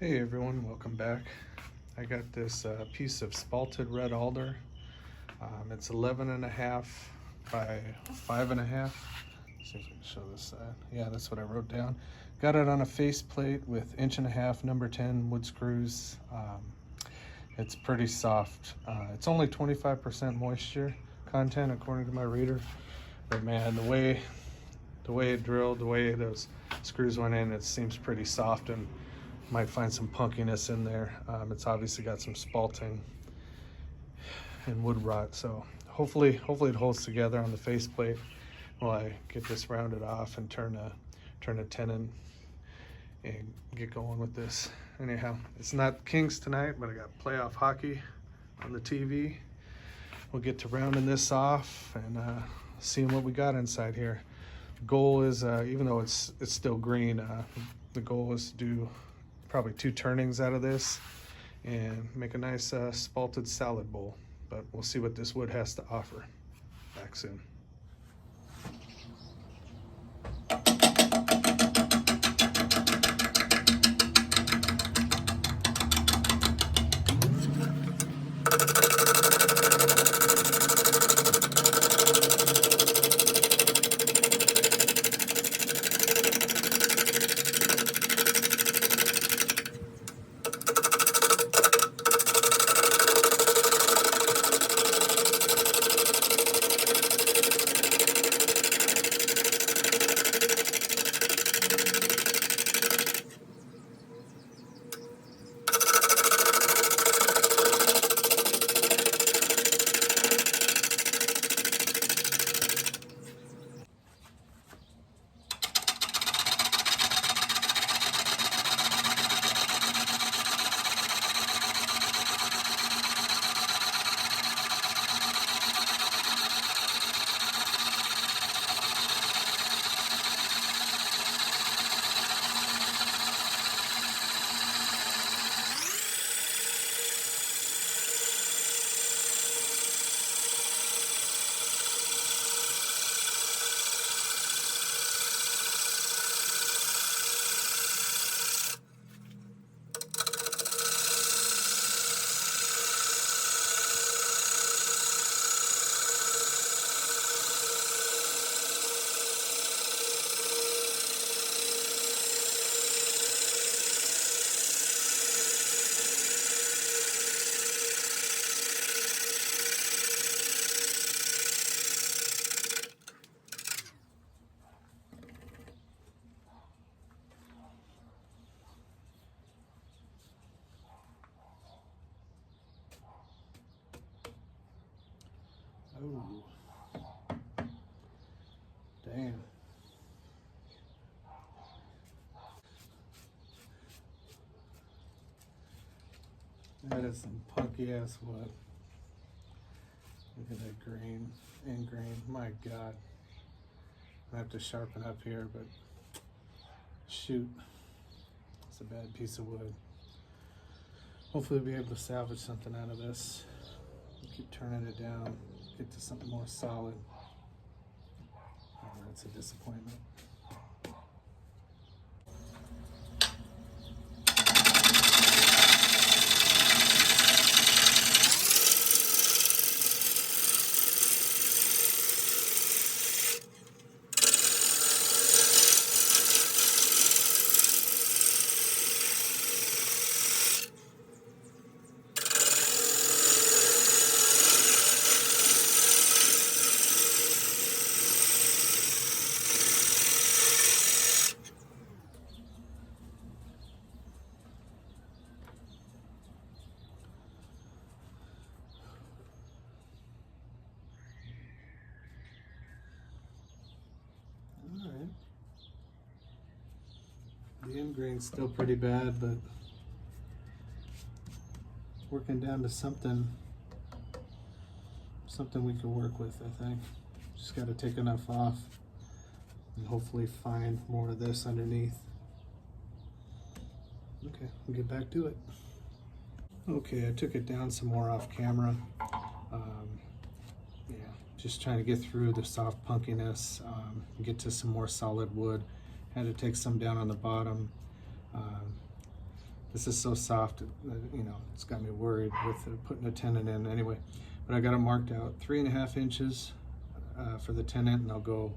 Hey everyone, welcome back. I got this piece of spalted red alder. It's 11.5 by 5.5. See if I can show this side. Yeah, that's what I wrote down. Got it on a faceplate with 1.5" number 10 wood screws. It's pretty soft. It's only 25% moisture content according to my reader. But man, the way it drilled, the way those screws went in, it seems pretty soft and might find some punkiness in there. It's obviously got some spalting and wood rot, so hopefully it holds together on the faceplate while I get this rounded off and turn a tenon and get going with this. Anyhow, it's not Kings tonight, but I got playoff hockey on the TV. We'll get to rounding this off and seeing what we got inside here. The goal is, even though it's still green, the goal is to do probably 2 turnings out of this and make a nice spalted salad bowl. But we'll see what this wood has to offer. Back soon. Oh, damn. That is some punky ass wood. Look at that grain and grain. My God. I have to sharpen up here, but shoot. It's a bad piece of wood. Hopefully we'll be able to salvage something out of this. Keep turning it down, get to something more solid. Oh, that's a disappointment. The end grain's still pretty bad, but working down to something we can work with, I think. Just got to take enough off and hopefully find more of this underneath. Okay, we'll get back to it. Okay, I took it down some more off camera. Yeah, just trying to get through the soft punkiness, get to some more solid wood. Had to take some down on the bottom. This is so soft, you know, it's got me worried with putting a tenon in anyway. But I got it marked out 3.5 inches for the tenon, and I'll go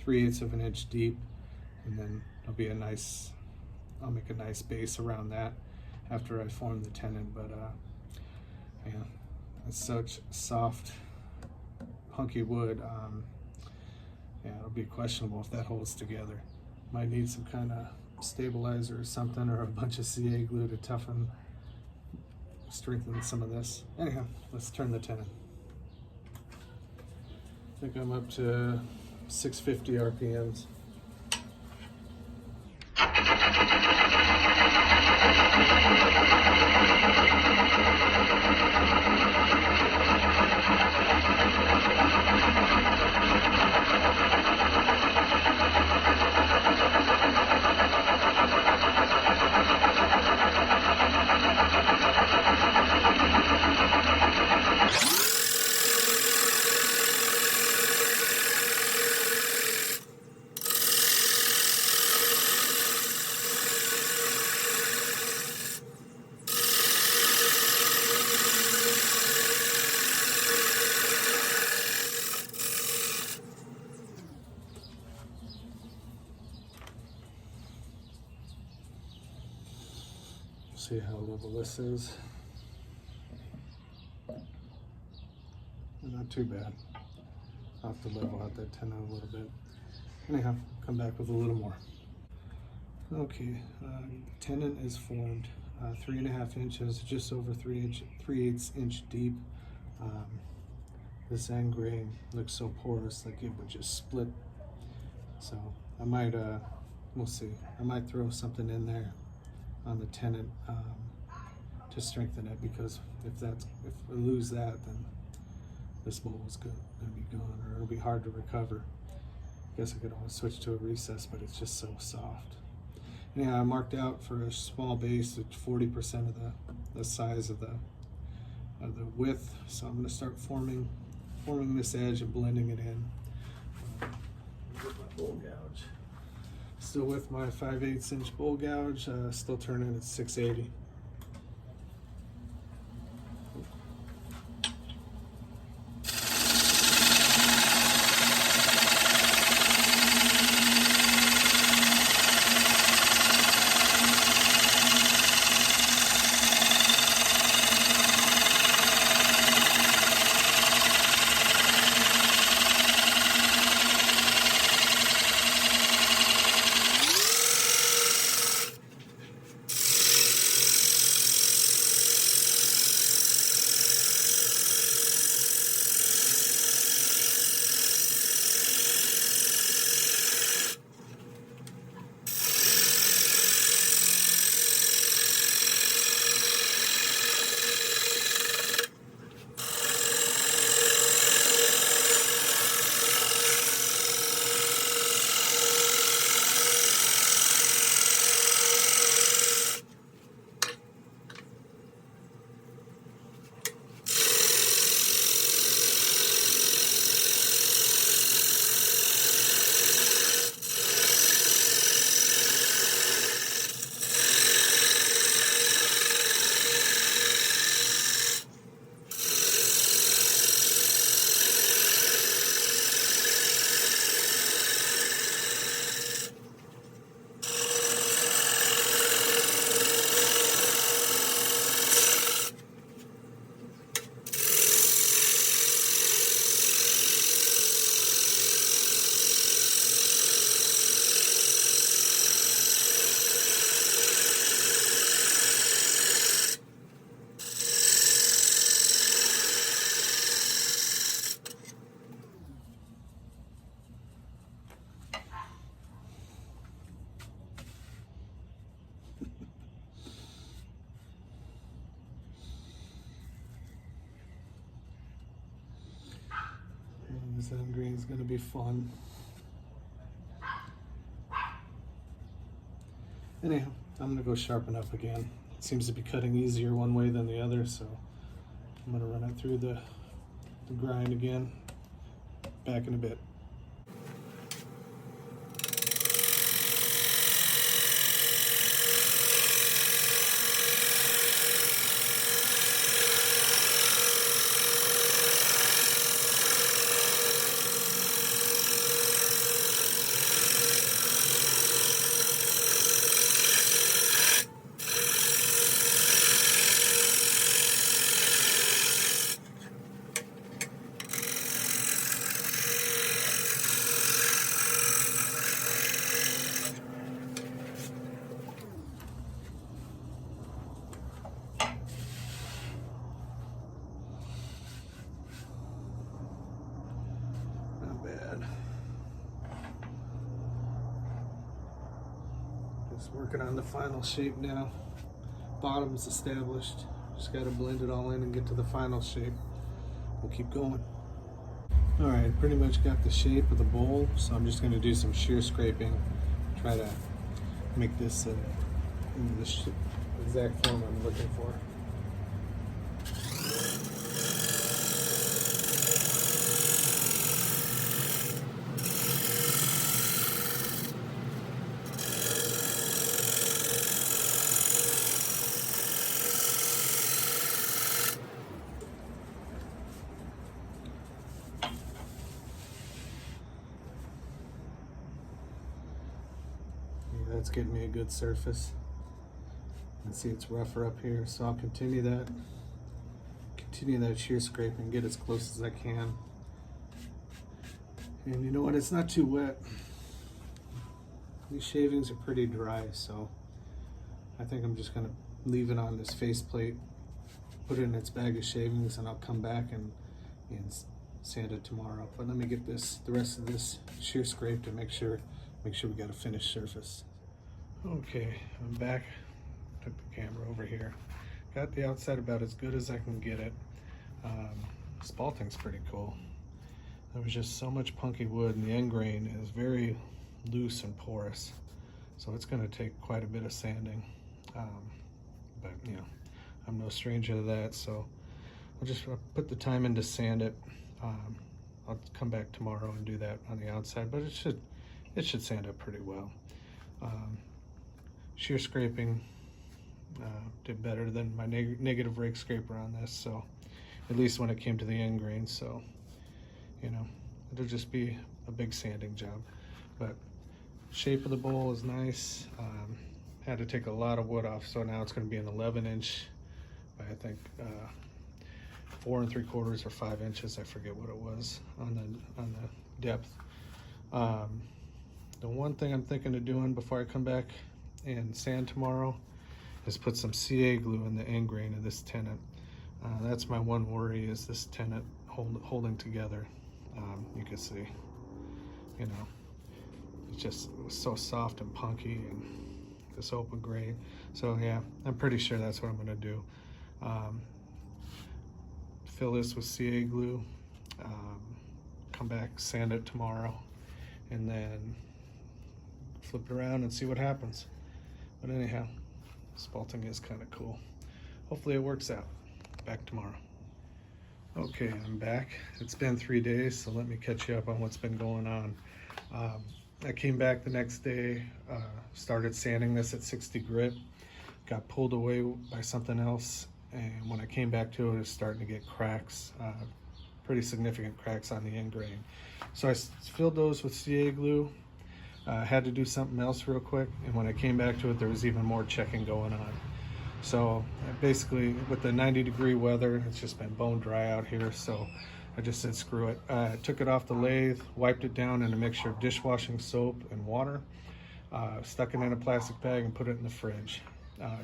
3/8 of an inch deep, and then it'll be a nice, I'll make a nice base around that after I form the tenon. But yeah, it's such soft, punky wood. Yeah, it'll be questionable if that holds together. Might need some kind of stabilizer or something, or a bunch of CA glue to strengthen some of this. Anyhow, let's turn the tenon. I think I'm up to 650 RPMs. See how level this is. Not too bad. I'll have to level out that tenon a little bit. Anyhow, come back with a little more. Okay, tenon is formed 3.5 inches, just over 3/8 inch deep. This end grain looks so porous, like it would just split. So I might, we'll see. I might throw something in there on the tenon to strengthen it, because if we lose that, then this bowl is going to be gone, or it'll be hard to recover. I guess I could always switch to a recess, but it's just so soft. Anyhow, I marked out for a small base at 40% of the size of the width. So I'm going to start forming this edge and blending it in. Get my bowl gouge. Still with my 5/8 inch bowl gouge, still turning at 680. This end green is going to be fun. Anyhow, I'm going to go sharpen up again. It seems to be cutting easier one way than the other, so I'm going to run it through the grind again. Back in a bit. Working on the final shape now. Bottom's established. Just got to blend it all in and get to the final shape. We'll keep going. All right, pretty much got the shape of the bowl, so I'm just going to do some shear scraping, try to make this into the exact form I'm looking for. That's getting me a good surface. And see it's rougher up here, so I'll continue that shear scraping, get as close as I can. And you know what, it's not too wet. These shavings are pretty dry, so I think I'm just gonna leave it on this faceplate, put it in its bag of shavings, and I'll come back and sand it tomorrow. But let me get the rest of this shear scraped and make sure we got a finished surface. Okay, I'm back. Took the camera over here. Got the outside about as good as I can get it. Spalting's pretty cool. There was just so much punky wood, and the end grain is very loose and porous, so it's going to take quite a bit of sanding. But you know, I'm no stranger to that, so I'll put the time in to sand it. I'll come back tomorrow and do that on the outside, but it should sand up pretty well. Shear scraping did better than my negative rake scraper on this, so at least when it came to the end grain. So you know, it'll just be a big sanding job. But shape of the bowl is nice. Had to take a lot of wood off, so now it's going to be an 11-inch by I think 4 3/4 or 5 inches. I forget what it was on the depth. The one thing I'm thinking of doing before I come back and sand tomorrow is put some CA glue in the end grain of this tenon. That's my one worry, is this tenon holding together. You can see, you know, it was so soft and punky, and this open grain. So yeah, I'm pretty sure that's what I'm gonna do. Fill this with CA glue, come back, sand it tomorrow, and then flip it around and see what happens. But anyhow, spalting is kind of cool. Hopefully it works out. Back tomorrow. Okay, I'm back. It's been 3 days, so let me catch you up on what's been going on. I came back the next day, started sanding this at 60 grit, got pulled away by something else, and when I came back to it, it was starting to get cracks, pretty significant cracks on the end grain. So I filled those with CA glue. Had to do something else real quick, and when I came back to it, there was even more checking going on. So basically, with the 90-degree weather, it's just been bone dry out here, so I just said screw it. I took it off the lathe, wiped it down in a mixture of dishwashing soap and water, stuck it in a plastic bag and put it in the fridge.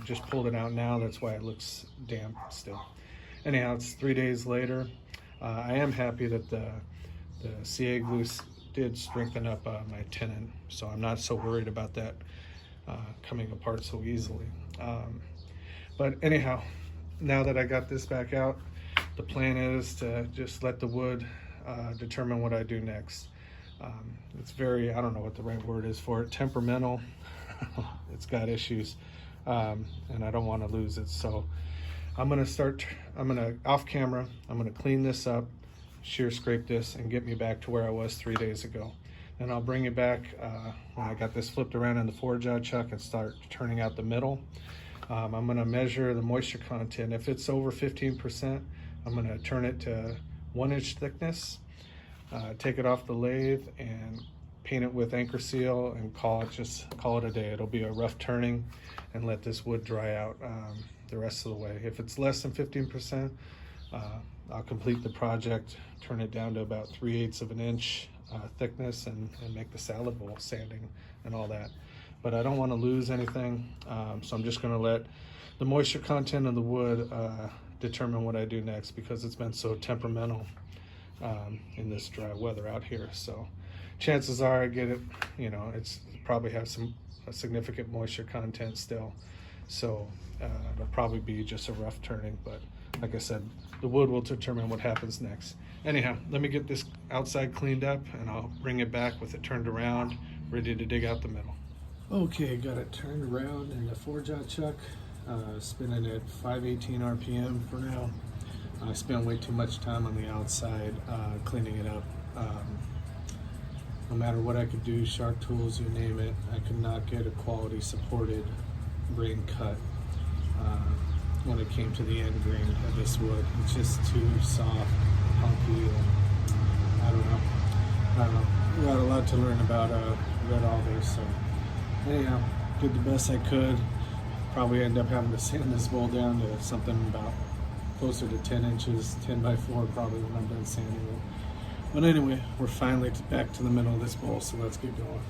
Just pulled it out now, that's why it looks damp still. Anyhow, it's 3 days later. I am happy that the CA glue did strengthen up my tenon, so I'm not so worried about that coming apart so easily. But anyhow, now that I got this back out, the plan is to just let the wood determine what I do next. It's very, I don't know what the right word is for it, temperamental. It's got issues, and I don't want to lose it. So off camera, I'm gonna clean this up, shear scrape this, and get me back to where I was 3 days ago. Then I'll bring you back when I got this flipped around in the 4-jaw chuck and start turning out the middle. I'm gonna measure the moisture content. If it's over 15%, I'm gonna turn it to 1-inch thickness, take it off the lathe and paint it with anchor seal and call it a day. It'll be a rough turning, and let this wood dry out the rest of the way. If it's less than 15%, I'll complete the project, turn it down to about 3/8 of an inch thickness, and make the salad bowl sanding and all that. But I don't want to lose anything, so I'm just going to let the moisture content of the wood determine what I do next, because it's been so temperamental in this dry weather out here. So chances are I get it, you know, it's probably have some a significant moisture content still. So it'll probably be just a rough turning, but like I said, the wood will determine what happens next. Anyhow, let me get this outside cleaned up and I'll bring it back with it turned around, ready to dig out the middle. Okay, got it turned around in the 4-jaw chuck, spinning at 518 RPM for now. I spent way too much time on the outside cleaning it up. No matter what I could do, sharp tools, you name it, I could not get a quality supported grain cut when it came to the end grain of this wood. It's just too soft, punky, I don't know. We got a lot to learn about Red Alder, so anyhow, did the best I could. Probably end up having to sand this bowl down to something about closer to 10 inches, 10 by 4 probably when I'm done sanding it. But anyway, we're finally back to the middle of this bowl, so let's get going.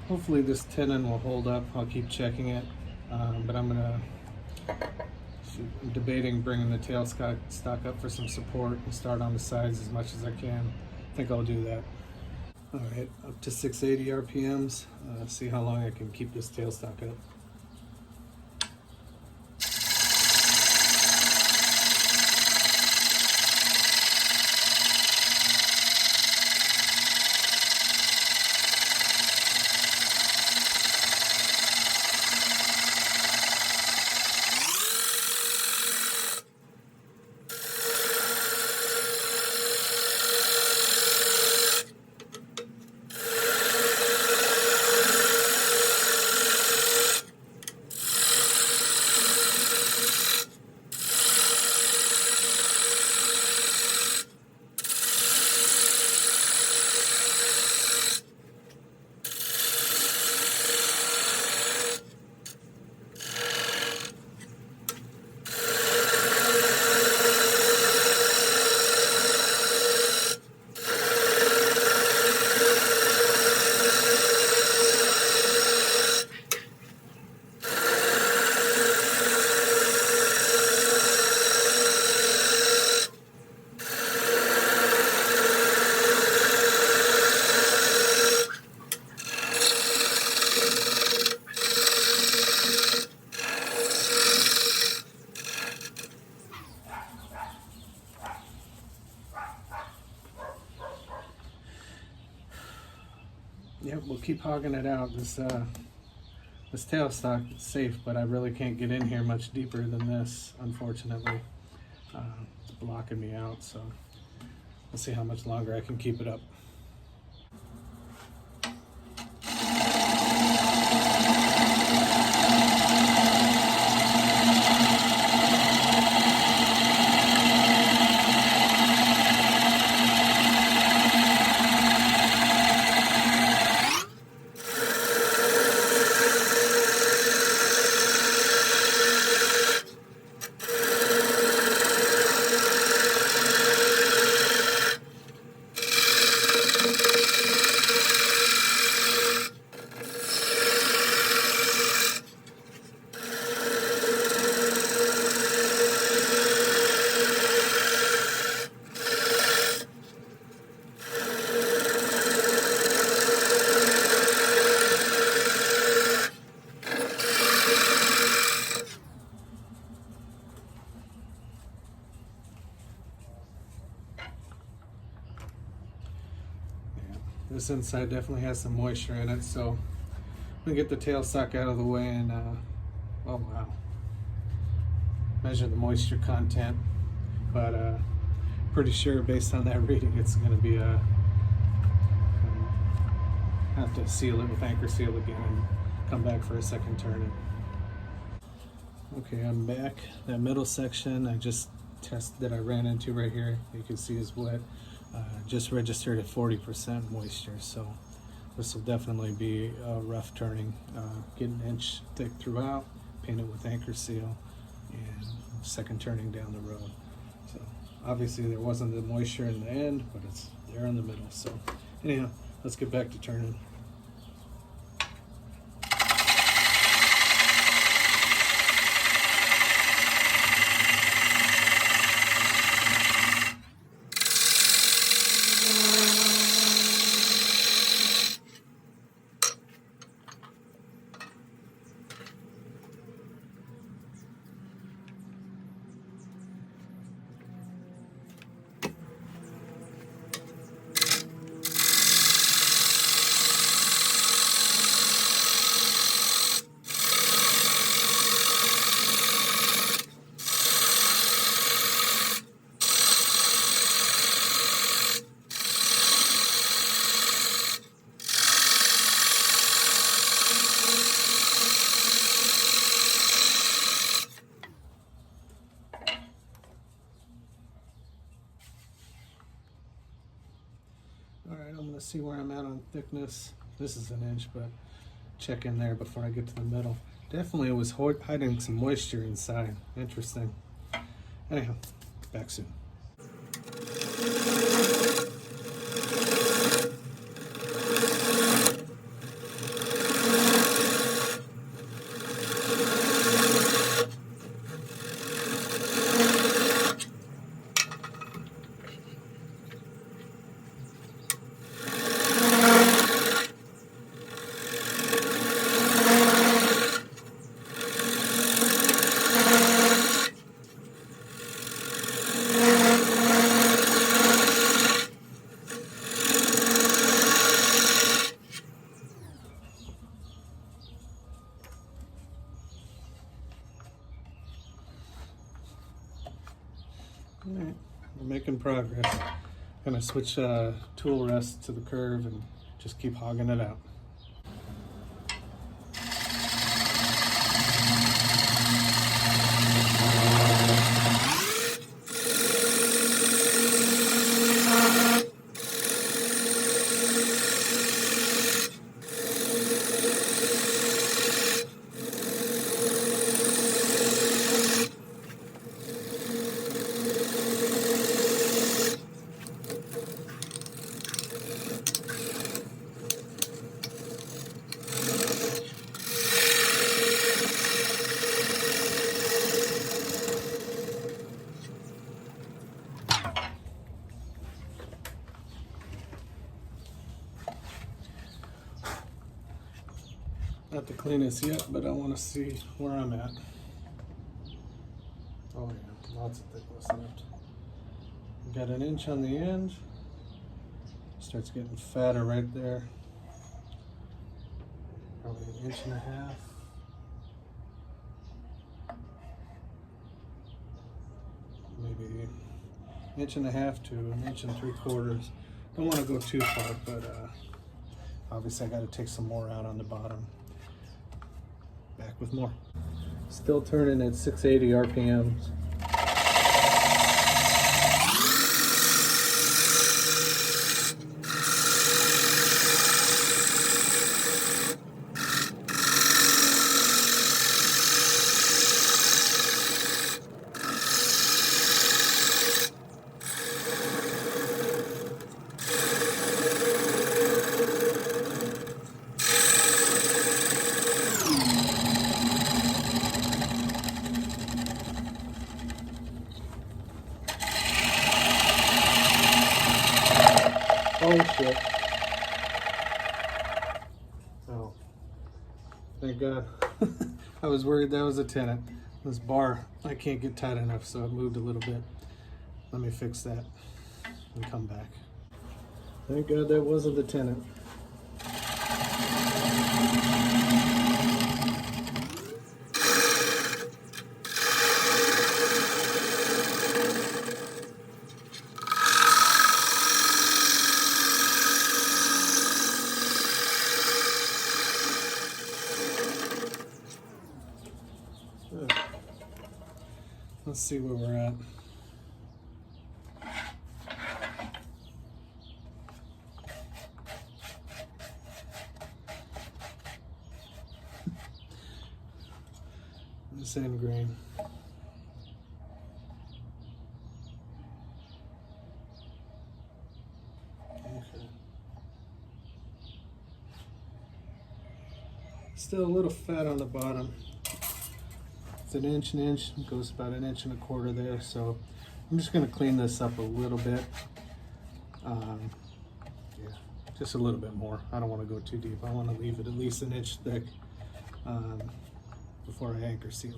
Hopefully this tenon will hold up. I'll keep checking it, but I'm debating bringing the tailstock up for some support and start on the sides as much as I can. I think I'll do that. All right, up to 680 RPMs. See how long I can keep this tailstock up. Yep, we'll keep hogging it out. This tailstock is safe, but I really can't get in here much deeper than this, unfortunately. It's blocking me out, so we'll see how much longer I can keep it up. This inside definitely has some moisture in it, so I'm gonna get the tailstock out of the way and oh wow, measure the moisture content. But pretty sure based on that reading, it's gonna be have to seal it with anchor seal again and come back for a second turning. Okay, I'm back. That middle section I just tested that I ran into right here, you can see is wet. just registered at 40% moisture, so this will definitely be rough turning. Get an inch thick throughout, paint it with anchor seal, and second turning down the road. So obviously there wasn't the moisture in the end, but it's there in the middle. So anyhow, let's get back to turning. Alright, I'm going to see where I'm at on thickness. This is an inch, but check in there before I get to the middle. Definitely it was hiding some moisture inside. Interesting. Anyhow, back soon. Alright, we're making progress. Gonna switch tool rest to the curve and just keep hogging it out. Not the cleanest yet, but I want to see where I'm at. Oh yeah, lots of thickness left. We got an inch on the end. Starts getting fatter right there. Probably an inch and a half. Maybe an inch and a half to an inch and 3/4. Don't want to go too far, but obviously I got to take some more out on the bottom. Back with more. Still turning at 680 RPMs. Oh shit. Oh. Thank God. I was worried that was a tenant. This bar, I can't get tight enough, so it moved a little bit. Let me fix that and come back. Thank God that wasn't the tenant. Let's see where we're at. this end grain. Okay. Still a little fat on the bottom. It's an inch, it goes about 1.25 inches there, so I'm just going to clean this up a little bit. Yeah, just a little bit more. I don't want to go too deep. I want to leave it at least 1 inch thick before I anchor seal it.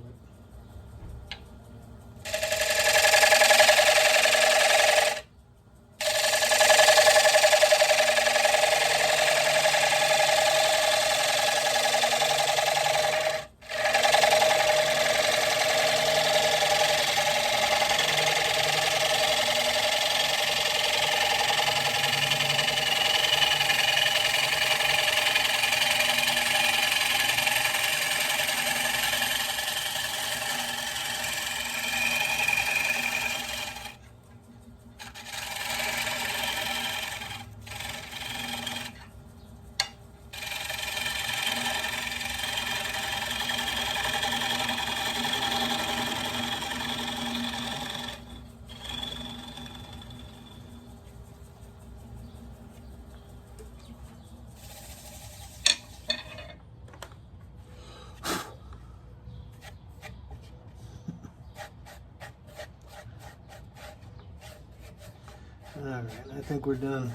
Alright, I think we're done.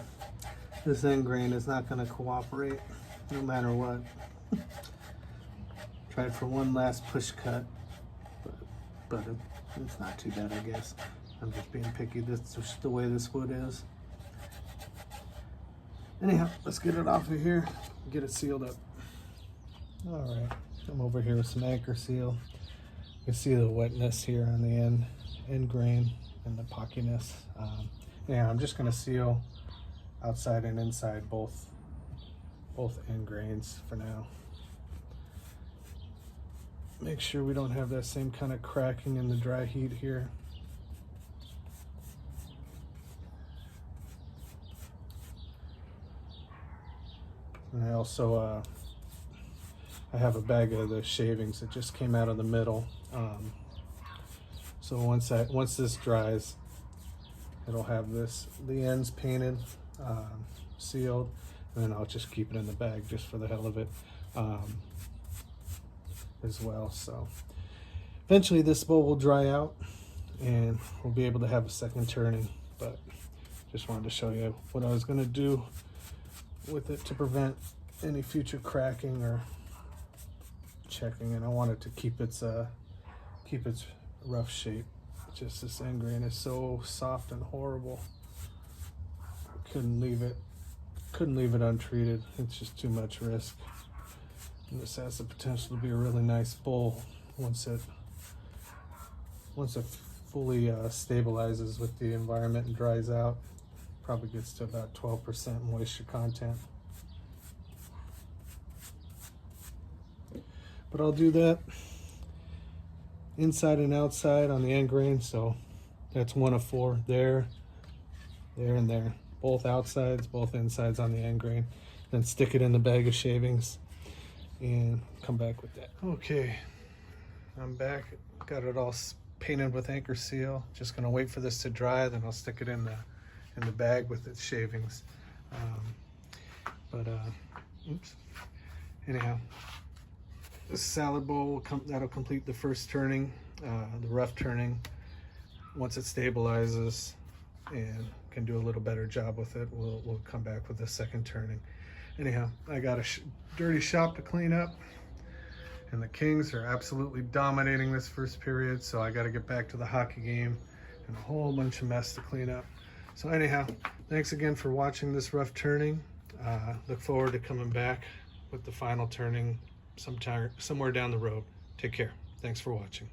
This end grain is not going to cooperate no matter what. Tried for one last push cut, but it's not too bad, I guess. I'm just being picky. That's just the way this wood is. Anyhow, let's get it off of here, get it sealed up. Alright, I'm over here with some anchor seal. You can see the wetness here on the end grain and the pockiness. Yeah, I'm just going to seal outside and inside both end grains for now. Make sure we don't have that same kind of cracking in the dry heat here. And I also I have a bag of the shavings that just came out of the middle. So once this dries, it'll have the ends painted, sealed, and then I'll just keep it in the bag just for the hell of it as well. So eventually this bowl will dry out and we'll be able to have a second turning, but just wanted to show you what I was going to do with it to prevent any future cracking or checking, and I wanted to keep its rough shape. Just this end grain is so soft and horrible. Couldn't leave it untreated. It's just too much risk. And this has the potential to be a really nice bowl once it fully stabilizes with the environment and dries out. Probably gets to about 12% moisture content. But I'll do that inside and outside on the end grain, so that's 1 of 4 there, and there. Both outsides, both insides on the end grain. Then stick it in the bag of shavings and come back with that. Okay, I'm back. Got it all painted with anchor seal. Just gonna wait for this to dry, then I'll stick it in the bag with its shavings. Oops. Anyhow, this salad bowl that'll complete the first turning, the rough turning. Once it stabilizes and can do a little better job with it, we'll come back with the second turning. Anyhow, I got a dirty shop to clean up, and the Kings are absolutely dominating this first period, so I got to get back to the hockey game and a whole bunch of mess to clean up. So anyhow, thanks again for watching this rough turning. Look forward to coming back with the final turning somewhere down the road. Take care. Thanks for watching.